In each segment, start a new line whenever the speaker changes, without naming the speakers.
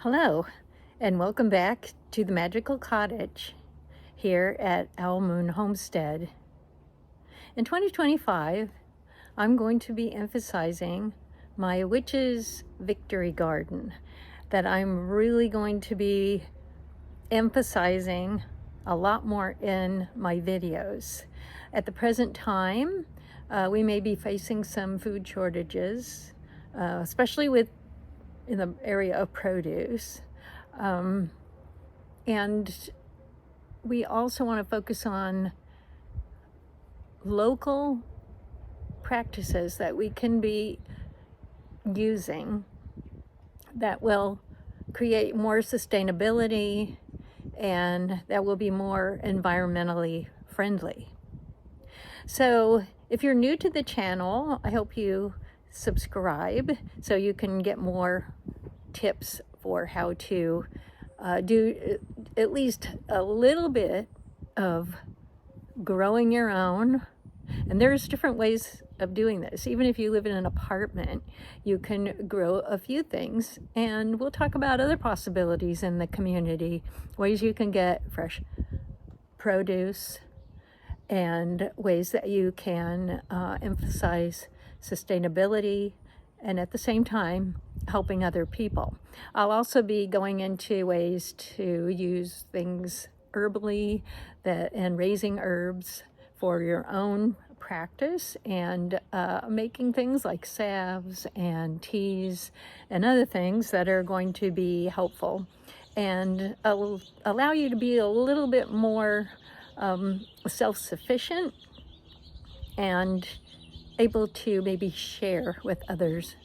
Hello, and welcome back to the Magical Cottage here at OwlMoon Homestead. In 2025, I'm going to be emphasizing my witch's victory garden that I'm really going to be emphasizing a lot more in my videos. At the present time, we may be facing some food shortages, especially in the area of produce. And we also want to focus on local practices that we can be using that will create more sustainability and that will be more environmentally friendly. So if you're new to the channel, I hope you subscribe so you can get more tips for how to do at least a little bit of growing your own. And there's different ways of doing this. Even if you live in an apartment, you can grow a few things, and we'll talk about other possibilities in the community, ways you can get fresh produce and ways that you can emphasize sustainability and at the same time helping other people. I'll also be going into ways to use things herbally and raising herbs for your own practice, and making things like salves and teas and other things that are going to be helpful and allow you to be a little bit more self-sufficient and able to maybe share with others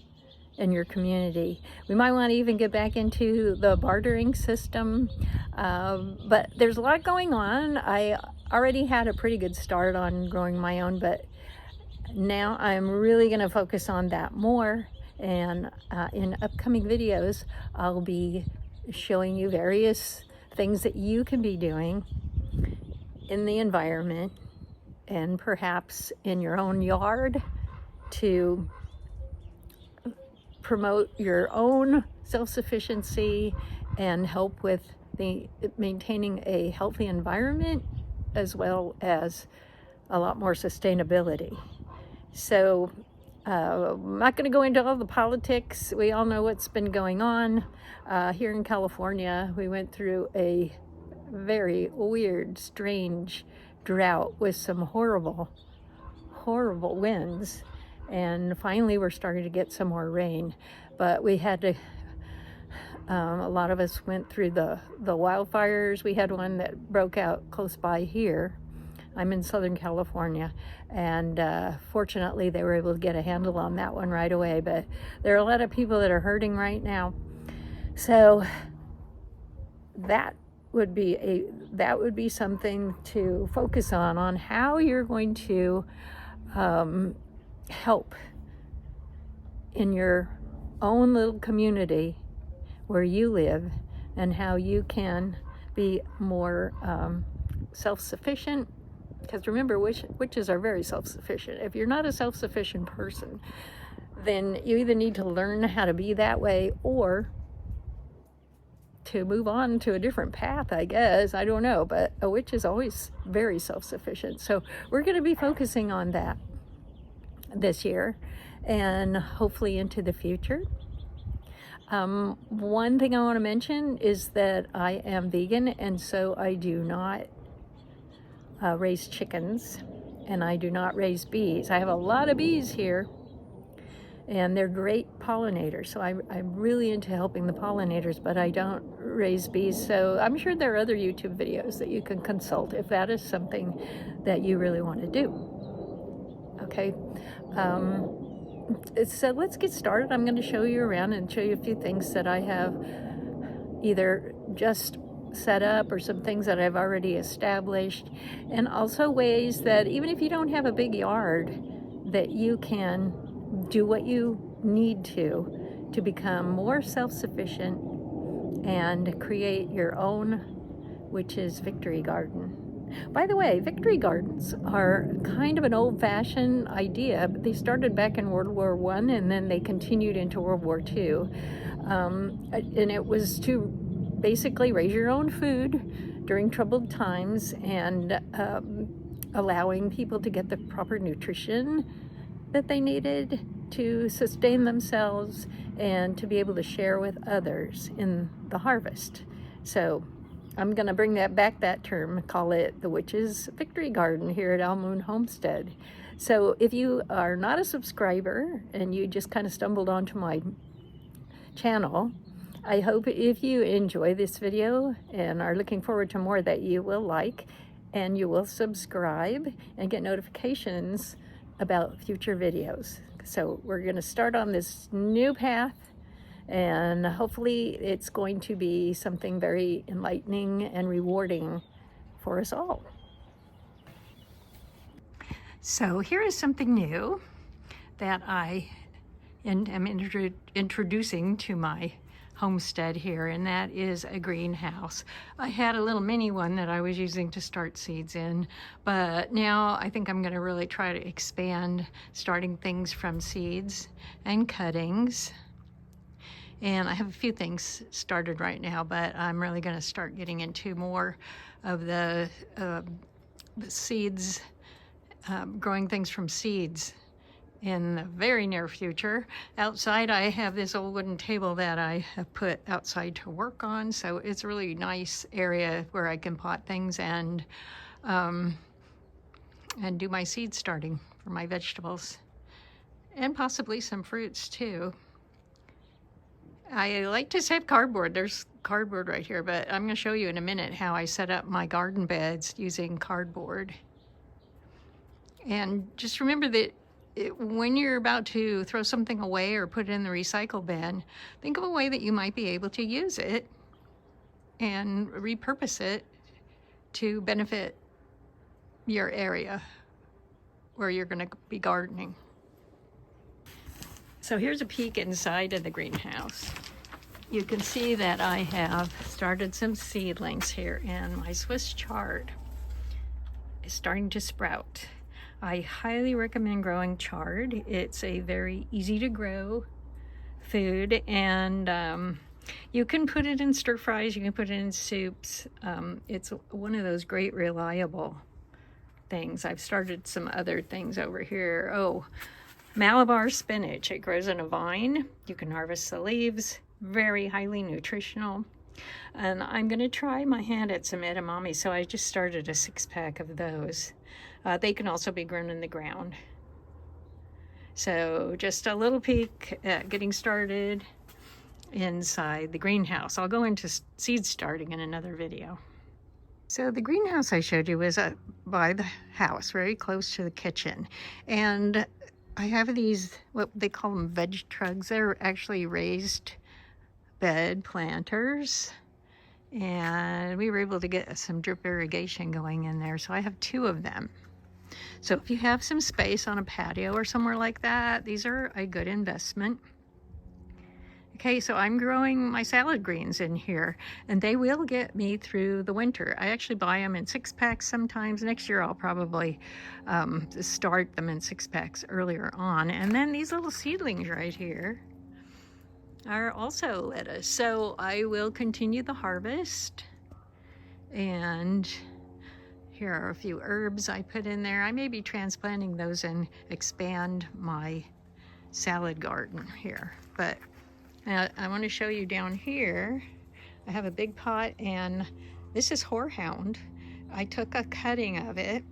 in your community. We might want to even get back into the bartering system, but there's a lot going on. I already had a pretty good start on growing my own, but now I'm really going to focus on that more, and in upcoming videos I'll be showing you various things that you can be doing in the environment and perhaps in your own yard to promote your own self-sufficiency and help with maintaining a healthy environment, as well as a lot more sustainability. So I'm not going to go into all the politics. We all know what's been going on. Here in California, we went through a very weird, strange drought with some horrible winds, and finally we're starting to get some more rain, but we had to a lot of us went through the wildfires. We had one that broke out close by here. I'm in Southern California, and fortunately they were able to get a handle on that one right away, but there are a lot of people that are hurting right now. So that would be something to focus on how you're going to help in your own little community where you live, and how you can be more self-sufficient. Because remember, witches are very self-sufficient. If you're not a self-sufficient person, then you either need to learn how to be that way or to move on to a different path, I guess. I don't know, but a witch is always very self-sufficient. So we're going to be focusing on that this year and hopefully into the future. One thing I want to mention is that I am vegan, and so I do not raise chickens, and I do not raise bees. I have a lot of bees here, and they're great pollinators, so I'm really into helping the pollinators, but I don't raise bees. So I'm sure there are other YouTube videos that you can consult if that is something that you really want to do. Okay, so let's get started. I'm going to show you around and show you a few things that I have either just set up or some things that I've already established, and also ways that even if you don't have a big yard, that you can do what you need to become more self-sufficient and create your own witch's victory garden. By the way, victory gardens are kind of an old-fashioned idea, but they started back in World War I and then they continued into World War II. And it was to basically raise your own food during troubled times and allowing people to get the proper nutrition that they needed to sustain themselves and to be able to share with others in the harvest. So I'm going to bring that back, that term, call it the Witch's Victory Garden here at OwlMoon Homestead. So if you are not a subscriber and you just kind of stumbled onto my channel, I hope if you enjoy this video and are looking forward to more that you will like and you will subscribe and get notifications about future videos. So we're going to start on this new path, and hopefully it's going to be something very enlightening and rewarding for us all. So here is something new that I am introducing to my homestead here, and that is a greenhouse. I had a little mini one that I was using to start seeds in, but now I think I'm going to really try to expand, starting things from seeds and cuttings. And I have a few things started right now, but I'm really going to start getting into more of the seeds, growing things from seeds in the very near future. Outside, I have this old wooden table that I have put outside to work on, so it's a really nice area where I can pot things and do my seed starting for my vegetables, and possibly some fruits too. I like to save cardboard. There's cardboard right here, but I'm going to show you in a minute how I set up my garden beds using cardboard. And just remember that when you're about to throw something away or put it in the recycle bin, think of a way that you might be able to use it and repurpose it to benefit your area where you're going to be gardening. So here's a peek inside of the greenhouse. You can see that I have started some seedlings here, and my Swiss chard is starting to sprout. I highly recommend growing chard. It's a very easy to grow food, and you can put it in stir fries, you can put it in soups. It's one of those great reliable things. I've started some other things over here. Oh, Malabar spinach. It grows in a vine. You can harvest the leaves. Very highly nutritional. And I'm going to try my hand at some edamame, so I just started a 6-pack of those. They can also be grown in the ground. So just a little peek at getting started inside the greenhouse. I'll go into seed starting in another video. So the greenhouse I showed you was by the house, very close to the kitchen. And I have these, what they call them, veg trugs. They're actually raised bed planters. And we were able to get some drip irrigation going in there. So I have 2 of them. So if you have some space on a patio or somewhere like that, these are a good investment. Okay, so I'm growing my salad greens in here, and they will get me through the winter. I actually buy them in 6-packs sometimes. Next year I'll probably start them in 6-packs earlier on. And then these little seedlings right here are also lettuce. So I will continue the harvest. And here are a few herbs I put in there. I may be transplanting those and expand my salad garden here. But I want to show you down here. I have a big pot, and this is horehound. I took a cutting of it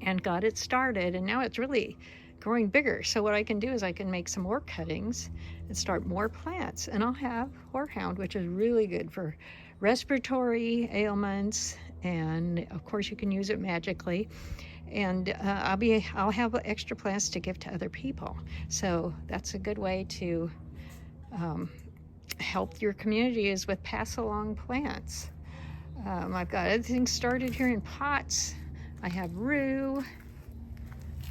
and got it started, and now it's really growing bigger. So what I can do is I can make some more cuttings and start more plants, and I'll have horehound, which is really good for respiratory ailments, and of course you can use it magically. And I'll have extra plants to give to other people. So that's a good way to help your community, is with pass along plants. I've got other things started here in pots. I have rue,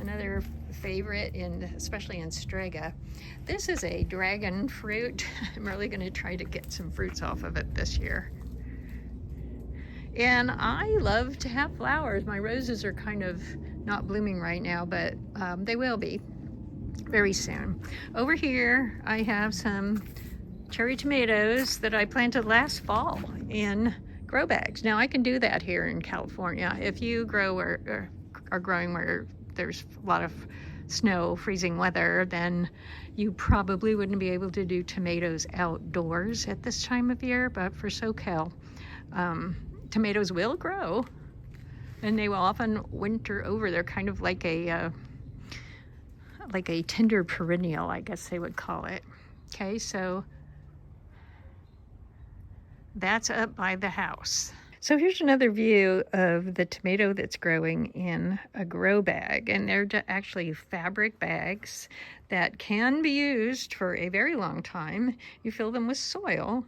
another favorite, especially in Strega. This is a dragon fruit. I'm really going to try to get some fruits off of it this year. And I love to have flowers. My roses are kind of not blooming right now, but they will be very soon. Over here, I have some cherry tomatoes that I planted last fall in grow bags. Now I can do that here in California. If you grow or are growing where there's a lot of snow, freezing weather, then you probably wouldn't be able to do tomatoes outdoors at this time of year. But for SoCal, tomatoes will grow, and they will often winter over. They're kind of like a tender perennial, I guess they would call it. Okay, so that's up by the house. So here's another view of the tomato that's growing in a grow bag. And they're actually fabric bags that can be used for a very long time. You fill them with soil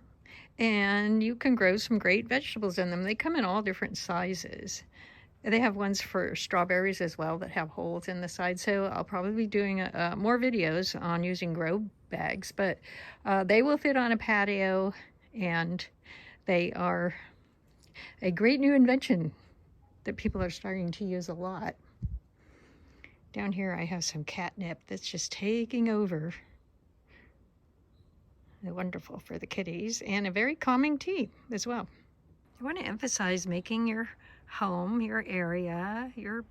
and you can grow some great vegetables in them. They come in all different sizes. They have ones for strawberries as well that have holes in the side. So I'll probably be doing more videos on using grow bags, but they will fit on a patio, and they are a great new invention that people are starting to use a lot. Down here I have some catnip that's just taking over. They're wonderful for the kitties, and a very calming tea as well. I want to emphasize making your home, your area, your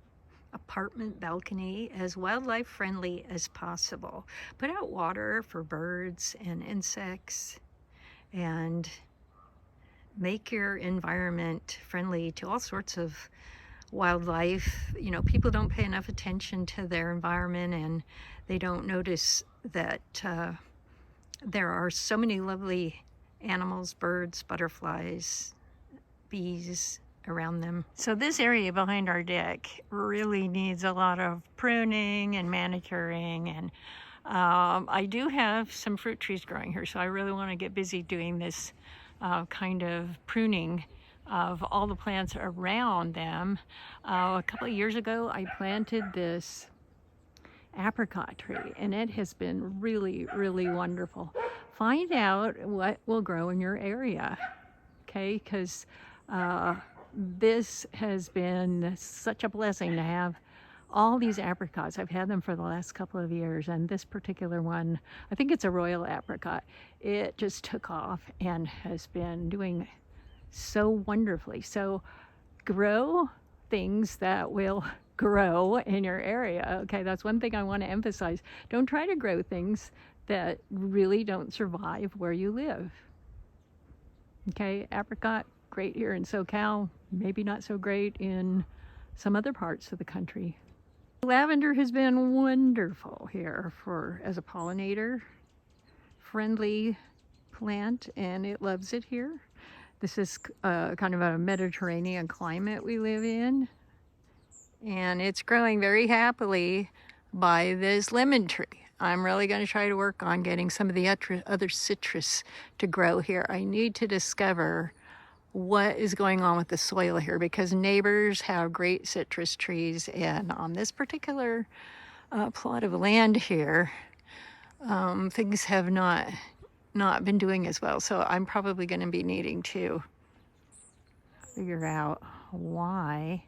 apartment balcony as wildlife friendly as possible. Put out water for birds and insects, and make your environment friendly to all sorts of wildlife. You know, people don't pay enough attention to their environment, and they don't notice that there are so many lovely animals, birds, butterflies, bees around them. So this area behind our deck really needs a lot of pruning and manicuring, and I do have some fruit trees growing here, so I really want to get busy doing this kind of pruning of all the plants around them. A couple of years ago I planted this apricot tree, and it has been really, really wonderful. Find out what will grow in your area, okay? Because this has been such a blessing to have all these apricots. I've had them for the last couple of years, and this particular one, I think it's a royal apricot, it just took off and has been doing so wonderfully. So grow things that will grow in your area. Okay, that's one thing I want to emphasize. Don't try to grow things that really don't survive where you live. Okay, apricot, great here in SoCal, maybe not so great in some other parts of the country. Lavender has been wonderful here as a pollinator, friendly plant, and it loves it here. This is kind of a Mediterranean climate we live in, and it's growing very happily by this lemon tree. I'm really going to try to work on getting some of the other citrus to grow here. I need to discover what is going on with the soil here, because neighbors have great citrus trees, and on this particular plot of land here, things have not been doing as well. So I'm probably going to be needing to figure out why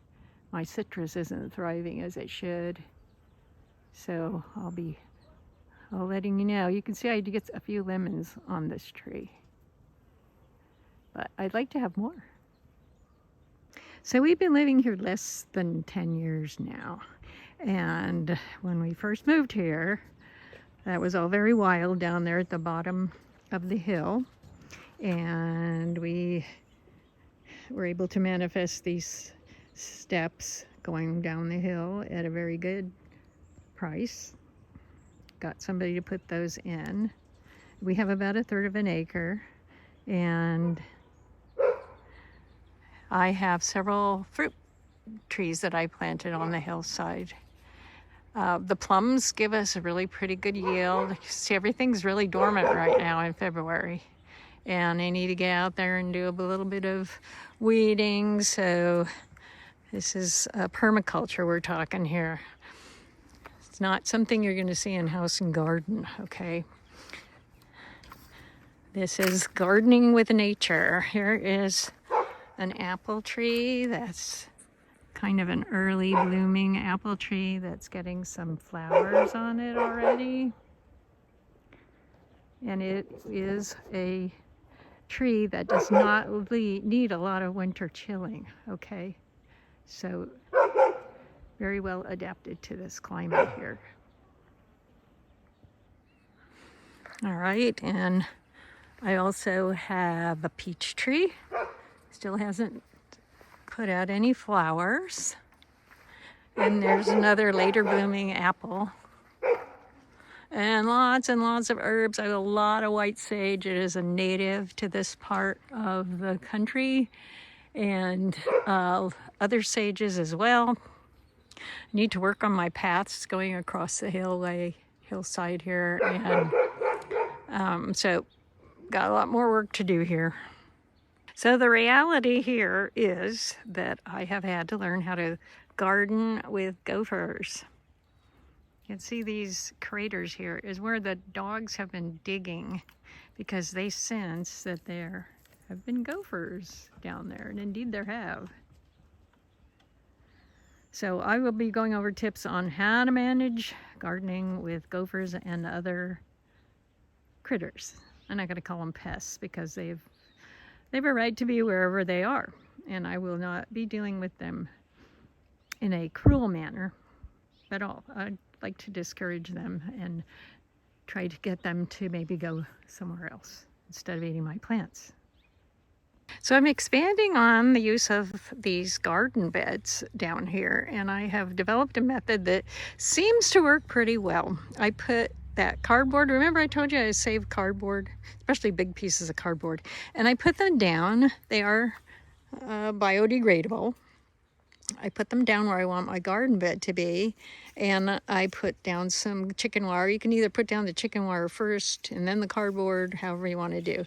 my citrus isn't thriving as it should. So I'll be letting you know. You can see I did get a few lemons on this tree, but I'd like to have more. So we've been living here less than 10 years now. And when we first moved here, that was all very wild down there at the bottom of the hill. And we were able to manifest these steps going down the hill at a very good price. Got somebody to put those in. We have about 1/3 of an acre, and I have several fruit trees that I planted on the hillside. The plums give us a really pretty good yield. See, everything's really dormant right now in February, and I need to get out there and do a little bit of weeding. So this is permaculture we're talking here. It's not something you're going to see in house and garden, okay? This is gardening with nature. Here is an apple tree that's kind of an early blooming apple tree that's getting some flowers on it already. And it is a tree that does not need a lot of winter chilling, okay? So very well adapted to this climate here. All right, and I also have a peach tree. Still hasn't put out any flowers. And there's another later blooming apple. And lots of herbs. I have a lot of white sage. It is a native to this part of the country. And other sages as well. I need to work on my paths going across the hillside here. And so got a lot more work to do here. So the reality here is that I have had to learn how to garden with gophers. You can see these craters here is where the dogs have been digging because they sense that there have been gophers down there, and indeed there have. So I will be going over tips on how to manage gardening with gophers and other critters. I'm not going to call them pests because they have a right to be wherever they are, and I will not be dealing with them in a cruel manner at all. I'd like to discourage them and try to get them to maybe go somewhere else instead of eating my plants. So I'm expanding on the use of these garden beds down here, and I have developed a method that seems to work pretty well. I put that cardboard, remember I told you I save cardboard, especially big pieces of cardboard, and I put them down. They are biodegradable. I put them down where I want my garden bed to be, and I put down some chicken wire. You can either put down the chicken wire first and then the cardboard, however you want to do.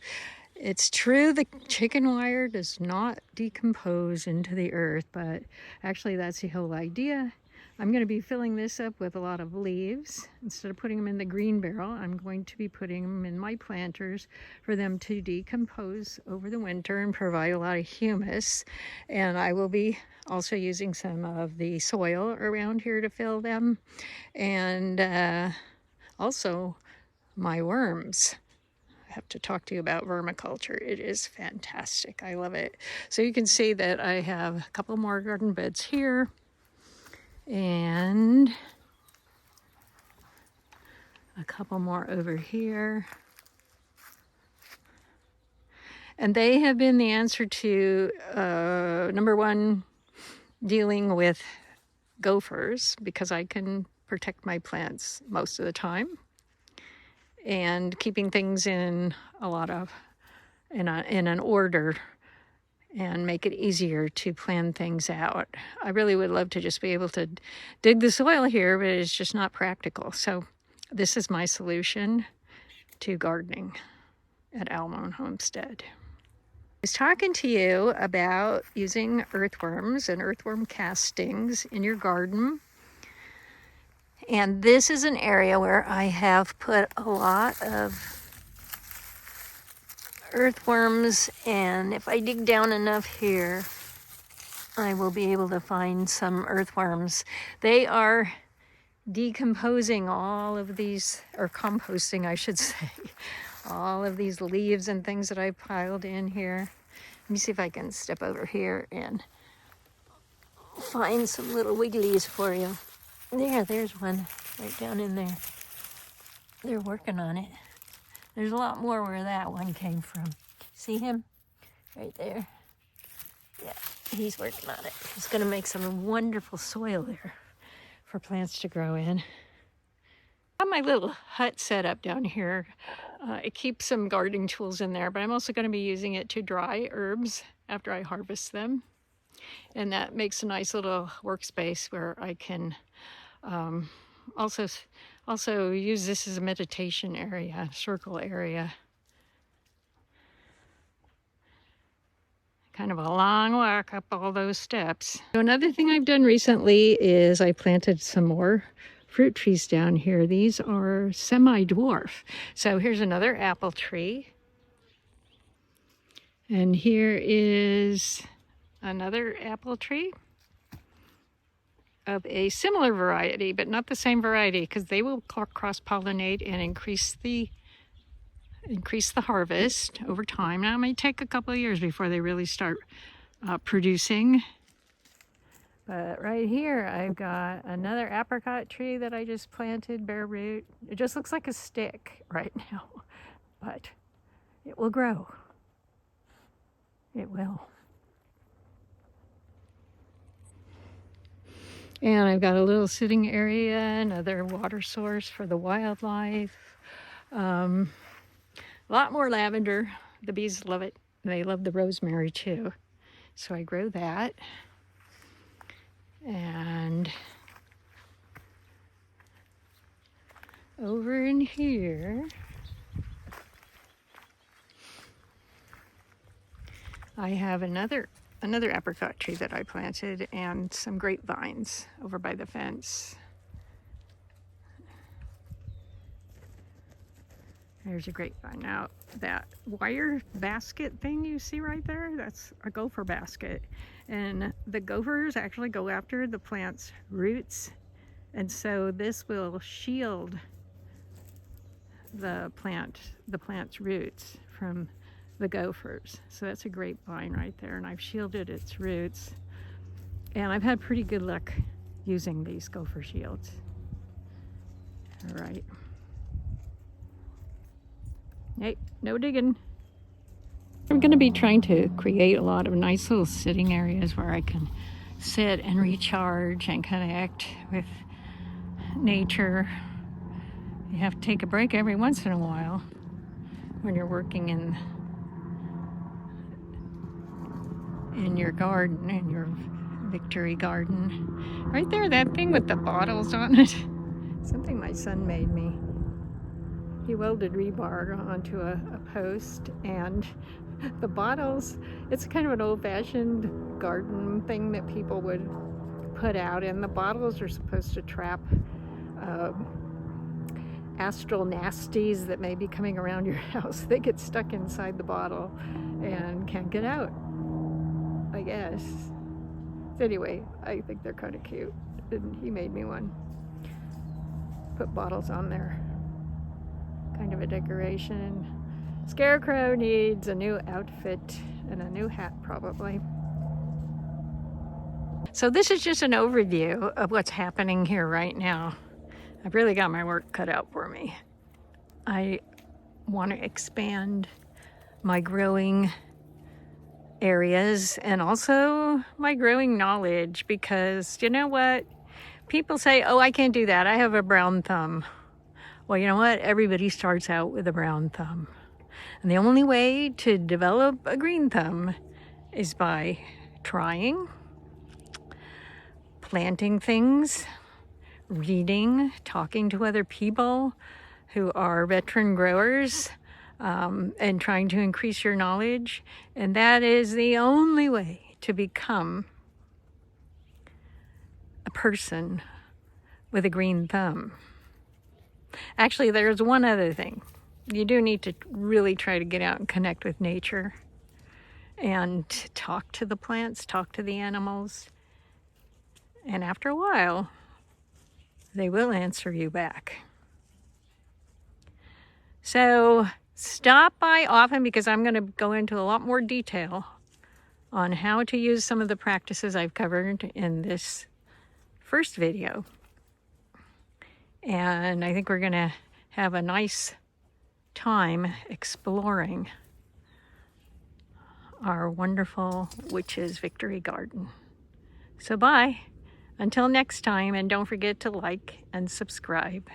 It's true the chicken wire does not decompose into the earth, but actually that's the whole idea. I'm going to be filling this up with a lot of leaves. Instead of putting them in the green barrel, I'm going to be putting them in my planters for them to decompose over the winter and provide a lot of humus. And I will be also using some of the soil around here to fill them. And also my worms. I have to talk to you about vermiculture. It is fantastic. I love it. So you can see that I have a couple more garden beds here. And a couple more over here. And they have been the answer to, number one, dealing with gophers, because I can protect my plants most of the time. And keeping things in an order and make it easier to plan things out. I really would love to just be able to dig the soil here, but it's just not practical. So this is my solution to gardening at OwlMoon Homestead. I was talking to you about using earthworms and earthworm castings in your garden. And this is an area where I have put a lot of earthworms, and if I dig down enough here, I will be able to find some earthworms. They are decomposing all of these, or composting I should say, all of these leaves and things that I piled in here. Let me see if I can step over here and find some little wigglies for you. There's one right down in there. They're working on it. There's a lot more where that one came from. See him? Right there. Yeah, he's working on it. He's going to make some wonderful soil there for plants to grow in. I have my little hut set up down here. It keeps some gardening tools in there, but I'm also going to be using it to dry herbs after I harvest them. And that makes a nice little workspace where I can also use this as a meditation area, circle area. Kind of a long walk up all those steps. So another thing I've done recently is I planted some more fruit trees down here. These are semi-dwarf. So here's another apple tree. And here is another apple tree of a similar variety, but not the same variety, because they will cross-pollinate and increase the harvest over time. Now it may take a couple of years before they really start producing. But right here I've got another apricot tree that I just planted, bare root. It just looks like a stick right now, but it will grow. It will. And I've got a little sitting area, another water source for the wildlife. A lot more lavender. The bees love it. They love the rosemary too. So I grow that. And over in here, I have another apricot tree that I planted and some grapevines over by the fence. There's a grapevine. Now, that wire basket thing you see right there, that's a gopher basket. And the gophers actually go after the plant's roots. And so this will shield the plant's roots from the gophers. So that's a grapevine right there, and I've shielded its roots. And I've had pretty good luck using these gopher shields. All right. Hey, no digging. I'm going to be trying to create a lot of nice little sitting areas where I can sit and recharge and connect with nature. You have to take a break every once in a while when you're working in your garden, in your victory garden. Right there, that thing with the bottles on it. Something my son made me. He welded rebar onto a post, and the bottles, it's kind of an old-fashioned garden thing that people would put out, and the bottles are supposed to trap astral nasties that may be coming around your house. They get stuck inside the bottle and can't get out, I guess. Anyway, I think they're kind of cute, and he made me one. Put bottles on there. Kind of a decoration. Scarecrow needs a new outfit and a new hat, probably. So this is just an overview of what's happening here right now. I've really got my work cut out for me. I want to expand my growing areas and also my growing knowledge, because you know what? People say, oh, I can't do that. I have a brown thumb. Well, you know what? Everybody starts out with a brown thumb. And the only way to develop a green thumb is by trying, planting things, reading, talking to other people who are veteran growers, and trying to increase your knowledge. And that is the only way to become a person with a green thumb. Actually, there's one other thing. You do need to really try to get out and connect with nature and talk to the plants, talk to the animals. And after a while, they will answer you back. So stop by often, because I'm going to go into a lot more detail on how to use some of the practices I've covered in this first video. And I think we're going to have a nice time exploring our wonderful witch's victory garden. So bye. Until next time, and don't forget to like and subscribe.